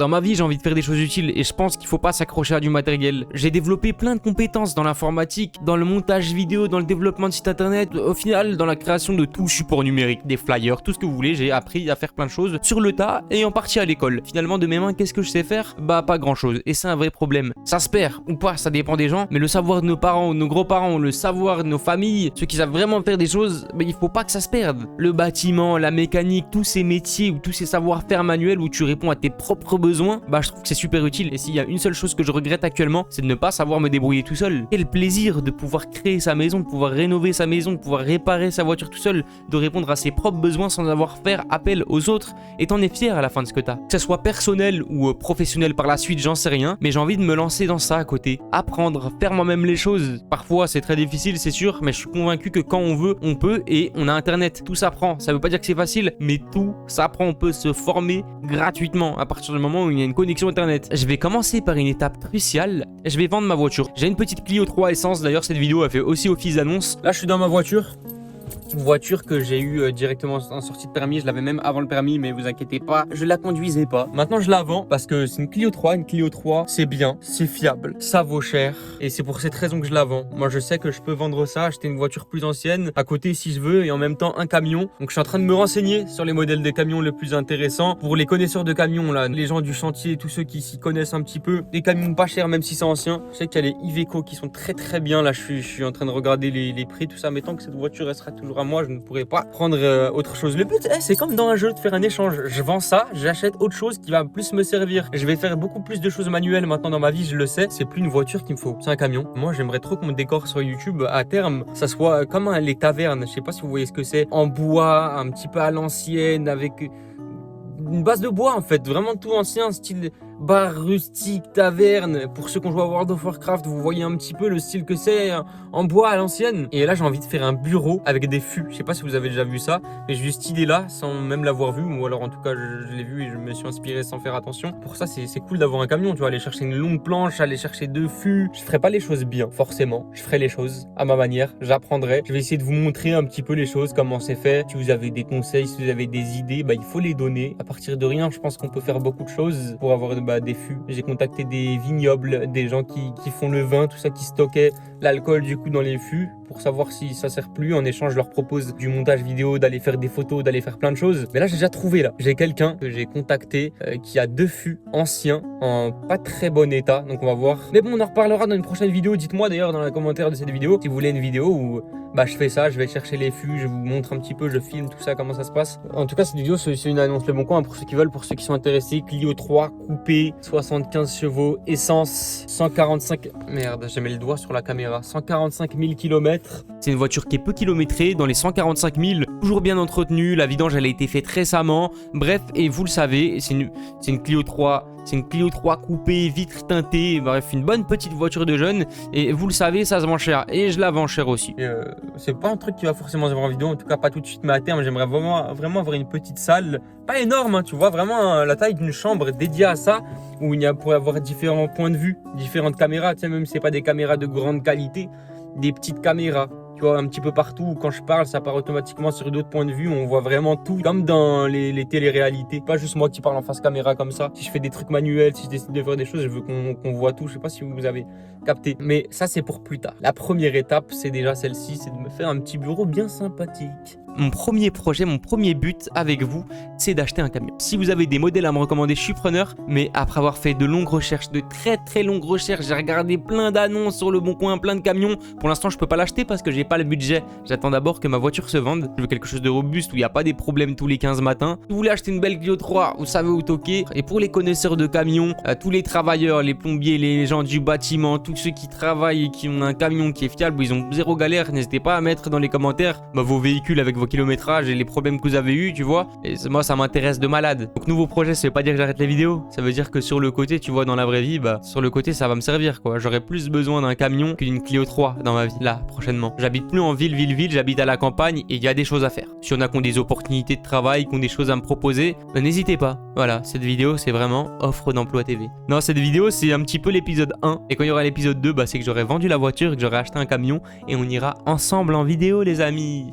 Dans ma vie, j'ai envie de faire des choses utiles et je pense qu'il faut pas s'accrocher à du matériel. J'ai développé plein de compétences dans l'informatique, dans le montage vidéo, dans le développement de sites internet, au final, dans la création de tout support numérique, des flyers, tout ce que vous voulez. J'ai appris à faire plein de choses sur le tas et en partie à l'école. Finalement, de mes mains, qu'est-ce que je sais faire? Bah, pas grand chose. Et c'est un vrai problème. Ça se perd ou pas, ça dépend des gens, mais le savoir de nos parents ou de nos grands-parents, le savoir de nos familles, ceux qui savent vraiment faire des choses, bah, il faut pas que ça se perde. Le bâtiment, la mécanique, tous ces métiers ou tous ces savoir-faire manuels où tu réponds à tes propres besoins, bah je trouve que c'est super utile. Et s'il y a une seule chose que je regrette actuellement, c'est de ne pas savoir me débrouiller tout seul. Quel plaisir de pouvoir créer sa maison, de pouvoir rénover sa maison, de pouvoir réparer sa voiture tout seul, de répondre à ses propres besoins sans avoir faire appel aux autres, et t'en es fier à la fin de ce que t'as. Que ce soit personnel ou professionnel par la suite, j'en sais rien, mais j'ai envie de me lancer dans ça à côté. Apprendre, faire moi-même les choses. Parfois c'est très difficile, c'est sûr, mais je suis convaincu que quand on veut, on peut, et on a internet. Tout s'apprend. Ça veut pas dire que c'est facile, mais tout s'apprend. On peut se former gratuitement à partir du moment où il y a une connexion internet. Je vais commencer par une étape cruciale. Je vais vendre ma voiture. J'ai une petite Clio 3 essence. D'ailleurs, cette vidéo a fait aussi office d'annonce. Là, je suis dans ma voiture. Une voiture que j'ai eu directement en sortie de permis. Je l'avais même avant le permis, mais vous inquiétez pas, je la conduisais pas. Maintenant je la vends parce que c'est une Clio 3. Une Clio 3, c'est bien, c'est fiable, ça vaut cher, et c'est pour cette raison que je la vends. Moi je sais que je peux vendre ça, acheter une voiture plus ancienne à côté si je veux, et en même temps un camion. Donc je suis en train de me renseigner sur les modèles de camions les plus intéressants. Pour les connaisseurs de camions là, les gens du chantier, tous ceux qui s'y connaissent un petit peu, des camions pas chers même si c'est ancien. Je sais qu'il y a les Iveco qui sont très bien. Là je suis en train de regarder les prix, tout ça, mais tant que cette voiture elle sera toujours à moi, je ne pourrai pas prendre autre chose. Le but, c'est comme dans un jeu de faire un échange. Je vends ça, j'achète autre chose qui va plus me servir. Je vais faire beaucoup plus de choses manuelles maintenant dans ma vie, je le sais. C'est plus une voiture qu'il me faut, c'est un camion. Moi, j'aimerais trop que mon décor sur YouTube, à terme, ça soit comme les tavernes. Je sais pas si vous voyez ce que c'est. En bois, un petit peu à l'ancienne, avec une base de bois en fait. Vraiment tout ancien, style bar rustique, taverne. Pour ceux qui ont joué à World of Warcraft, vous voyez un petit peu le style que c'est, en bois à l'ancienne. Et là j'ai envie de faire un bureau avec des fûts. Je sais pas si vous avez déjà vu ça, mais j'ai eu cette idée là sans même l'avoir vu, ou alors en tout cas je l'ai vu et je me suis inspiré sans faire attention. Pour ça c'est cool d'avoir un camion, tu vois, aller chercher une longue planche, aller chercher 2 fûts. Je ferai pas les choses bien forcément, je ferai les choses à ma manière, j'apprendrai. Je vais essayer de vous montrer un petit peu les choses, comment c'est fait. Si vous avez des conseils, si vous avez des idées, bah il faut les donner. À partir de rien, je pense qu'on peut faire beaucoup de choses pour avoir des fûts. J'ai contacté des vignobles, des gens qui font le vin, tout ça, qui stockaient l'alcool du coup dans les fûts pour savoir si ça sert plus. En échange, je leur propose du montage vidéo, d'aller faire des photos, d'aller faire plein de choses. Mais là, j'ai déjà trouvé là. J'ai quelqu'un que j'ai contacté qui a 2 fûts anciens en pas très bon état. Donc on va voir. Mais bon, on en reparlera dans une prochaine vidéo. Dites-moi d'ailleurs dans les commentaires de cette vidéo si vous voulez une vidéo où bah je fais ça, je vais chercher les fûts, je vous montre un petit peu, je filme tout ça, comment ça se passe. En tout cas, cette vidéo, c'est une annonce Le Bon Coin pour ceux qui veulent, pour ceux qui sont intéressés. Clio 3 coupé, 75 chevaux, essence, 145... Merde, j'ai mis le doigt sur la caméra. 145 000 km. C'est une voiture qui est peu kilométrée, dans les 145 000, toujours bien entretenue. La vidange, elle a été faite récemment. Bref, et vous le savez, c'est une Clio 3... C'est une Clio 3 coupée, vitre teintée, bref, une bonne petite voiture de jeune. Et vous le savez, ça se vend cher. Et je la vends cher aussi. C'est pas un truc qui va forcément se voir en vidéo, en tout cas pas tout de suite, mais à terme, j'aimerais vraiment avoir une petite salle. Pas énorme, hein, tu vois, vraiment la taille d'une chambre dédiée à ça, où il y a pour avoir différents points de vue, différentes caméras, tu sais, même si c'est pas des caméras de grande qualité, des petites caméras. Tu vois, un petit peu partout, quand je parle, ça part automatiquement sur d'autres points de vue, on voit vraiment tout, comme dans les téléréalités. Pas juste moi qui parle en face caméra comme ça. Si je fais des trucs manuels, si je décide de faire des choses, je veux qu'on voit tout. Je sais pas si vous avez capté. Mais ça, c'est pour plus tard. La première étape, c'est déjà celle-ci, c'est de me faire un petit bureau bien sympathique. Mon premier projet, mon premier but avec vous, c'est d'acheter un camion. Si vous avez des modèles à me recommander, je suis preneur. Mais après avoir fait de longues recherches, de très longues recherches, j'ai regardé plein d'annonces sur Le Bon Coin, plein de camions. Pour l'instant, je peux pas l'acheter parce que j'ai pas le budget. J'attends d'abord que ma voiture se vende. Je veux quelque chose de robuste où il n'y a pas des problèmes tous les 15 matins. Si vous voulez acheter une belle Clio 3, vous savez où toquer. Et pour les connaisseurs de camions, tous les travailleurs, les plombiers, les gens du bâtiment, tous ceux qui travaillent et qui ont un camion qui est fiable, où ils ont zéro galère, n'hésitez pas à mettre dans les commentaires vos véhicules avec vos kilométrages et les problèmes que vous avez eu, tu vois. Et moi, ça m'intéresse de malade. Donc nouveau projet, ça veut pas dire que j'arrête les vidéos. Ça veut dire que sur le côté, tu vois, dans la vraie vie, sur le côté, ça va me servir, quoi. J'aurai plus besoin d'un camion qu'une Clio 3 dans ma vie, là, prochainement. J'habite plus en ville, j'habite à la campagne et il y a des choses à faire. Si on a qui ont des opportunités de travail, qui ont des choses à me proposer, n'hésitez pas. Voilà, cette vidéo, c'est vraiment offre d'emploi TV. Non, cette vidéo, c'est un petit peu l'épisode 1. Et quand il y aura l'épisode 2, c'est que j'aurai vendu la voiture, que j'aurai acheté un camion et on ira ensemble en vidéo, les amis.